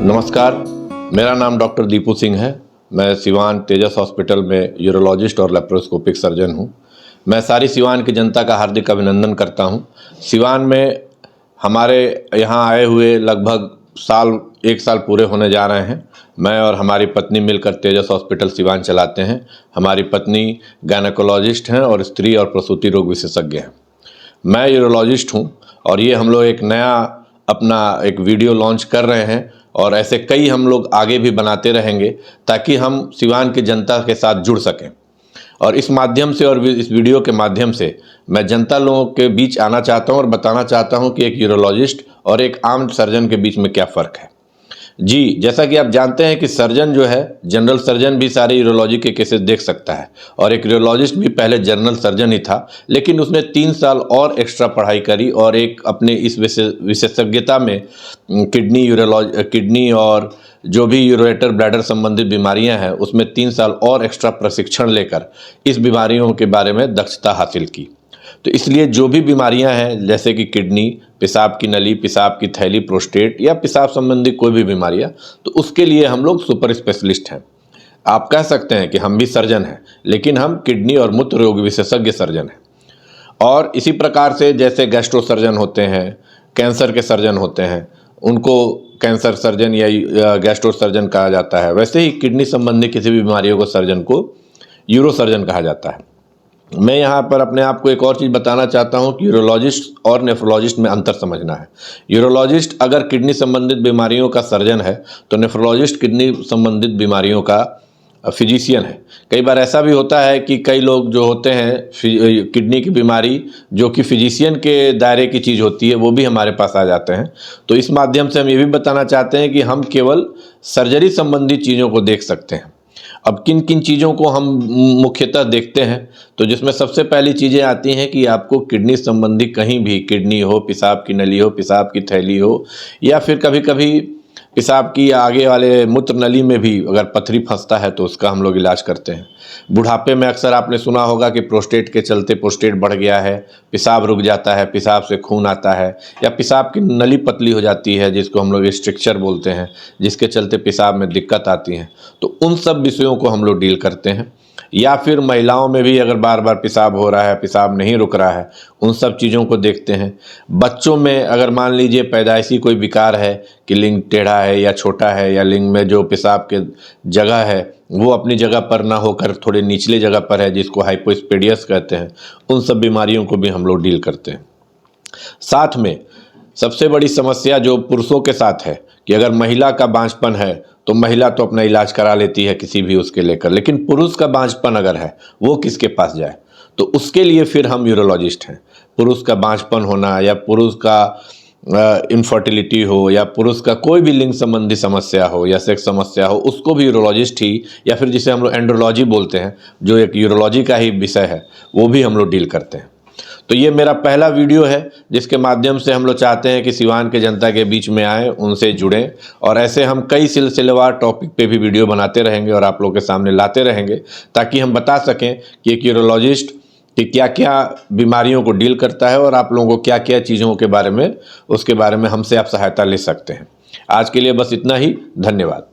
नमस्कार, मेरा नाम डॉक्टर दीपू सिंह है। मैं सिवान तेजस हॉस्पिटल में यूरोलॉजिस्ट और लेप्रोस्कोपिक सर्जन हूं। मैं सारी सिवान की जनता का हार्दिक अभिनंदन करता हूं। सिवान में हमारे यहाँ आए हुए लगभग एक साल पूरे होने जा रहे हैं। मैं और हमारी पत्नी मिलकर तेजस हॉस्पिटल सिवान चलाते हैं। हमारी पत्नी गायनेकोलॉजिस्ट हैं और स्त्री और प्रसूति रोग विशेषज्ञ हैं। मैं यूरोलॉजिस्ट हूं और ये हम लोग एक नया अपना एक वीडियो लॉन्च कर रहे हैं और ऐसे कई हम लोग आगे भी बनाते रहेंगे ताकि हम सिवान की जनता के साथ जुड़ सकें। और इस माध्यम से और इस वीडियो के माध्यम से मैं जनता लोगों के बीच आना चाहता हूं और बताना चाहता हूं कि एक यूरोलॉजिस्ट और एक आम सर्जन के बीच में क्या फ़र्क है। जी, जैसा कि आप जानते हैं कि सर्जन जो है, जनरल सर्जन भी सारे यूरोलॉजी के केसेस देख सकता है और एक यूरोलॉजिस्ट भी पहले जनरल सर्जन ही था, लेकिन उसने 3 साल और एक्स्ट्रा पढ़ाई करी और एक अपने इस विशेषज्ञता में किडनी और जो भी यूरेटर ब्लैडर संबंधित बीमारियां हैं उसमें 3 साल और एक्स्ट्रा प्रशिक्षण लेकर इस बीमारियों के बारे में दक्षता हासिल की। तो इसलिए जो भी बीमारियां हैं जैसे कि किडनी, पेशाब की नली, पेशाब की थैली, प्रोस्टेट या पेशाब संबंधी कोई भी बीमारियां, तो उसके लिए हम लोग सुपर स्पेशलिस्ट हैं। आप कह सकते हैं कि हम भी सर्जन हैं, लेकिन हम किडनी और मूत्र रोग विशेषज्ञ सर्जन हैं। और इसी प्रकार से जैसे गैस्ट्रो सर्जन होते हैं, कैंसर के सर्जन होते हैं, उनको कैंसर सर्जन या गैस्ट्रो सर्जन कहा जाता है, वैसे ही किडनी संबंधी किसी भी बीमारियों को सर्जन को यूरो सर्जन कहा जाता है। मैं यहाँ पर अपने आप को एक और चीज़ बताना चाहता हूँ कि यूरोलॉजिस्ट और नेफ्रोलॉजिस्ट में अंतर समझना है। यूरोलॉजिस्ट अगर किडनी संबंधित बीमारियों का सर्जन है तो नेफ्रोलॉजिस्ट किडनी संबंधित बीमारियों का फिजिशियन है। कई बार ऐसा भी होता है कि कई लोग जो होते हैं किडनी की बीमारी जो कि फिजिशियन के दायरे की चीज़ होती है वो भी हमारे पास आ जाते हैं। तो इस माध्यम से हम ये भी बताना चाहते हैं कि हम केवल सर्जरी संबंधी चीज़ों को देख सकते हैं। अब किन किन चीज़ों को हम मुख्यतः देखते हैं, तो जिसमें सबसे पहली चीज़ें आती हैं कि आपको किडनी संबंधी कहीं भी किडनी हो, पेशाब की नली हो, पेशाब की थैली हो या फिर कभी कभी पेशाब की आगे वाले मूत्र नली में भी अगर पथरी फंसता है तो उसका हम लोग इलाज करते हैं। बुढ़ापे में अक्सर आपने सुना होगा कि प्रोस्टेट के चलते प्रोस्टेट बढ़ गया है, पेशाब रुक जाता है, पेशाब से खून आता है या पेशाब की नली पतली हो जाती है जिसको हम लोग स्ट्रिक्चर बोलते हैं, जिसके चलते पेशाब में दिक्कत आती है, तो उन सब विषयों को हम लोग डील करते हैं। या फिर महिलाओं में भी अगर बार बार पेशाब हो रहा है, पेशाब नहीं रुक रहा है, उन सब चीज़ों को देखते हैं। बच्चों में अगर मान लीजिए पैदाइशी कोई विकार है कि लिंग टेढ़ा है या छोटा है या लिंग में जो पेशाब के जगह है वो अपनी जगह पर ना होकर थोड़े निचले जगह पर है जिसको हाइपोस्पेडियस कहते हैं, उन सब बीमारियों को भी हम लोग डील करते हैं। साथ में सबसे बड़ी समस्या जो पुरुषों के साथ है कि अगर महिला का बांझपन है तो महिला तो अपना इलाज करा लेती है किसी भी उसके लेकर, लेकिन पुरुष का बांझपन अगर है वो किसके पास जाए, तो उसके लिए फिर हम यूरोलॉजिस्ट हैं। पुरुष का बांझपन होना या पुरुष का इनफर्टिलिटी हो या पुरुष का कोई भी लिंग संबंधी समस्या हो या सेक्स समस्या हो, उसको भी यूरोलॉजिस्ट ही या फिर जिसे हम लोग एंड्रोलॉजी बोलते हैं जो एक यूरोलॉजी का ही विषय है, वो भी हम लोग डील करते हैं। तो ये मेरा पहला वीडियो है जिसके माध्यम से हम लोग चाहते हैं कि सिवान के जनता के बीच में आए, उनसे जुड़ें और ऐसे हम कई सिलसिलेवार टॉपिक पे भी वीडियो बनाते रहेंगे और आप लोगों के सामने लाते रहेंगे ताकि हम बता सकें कि एक यूरोलॉजिस्ट कि क्या क्या बीमारियों को डील करता है और आप लोगों को क्या क्या चीज़ों के बारे में उसके बारे में हमसे आप सहायता ले सकते हैं। आज के लिए बस इतना ही। धन्यवाद।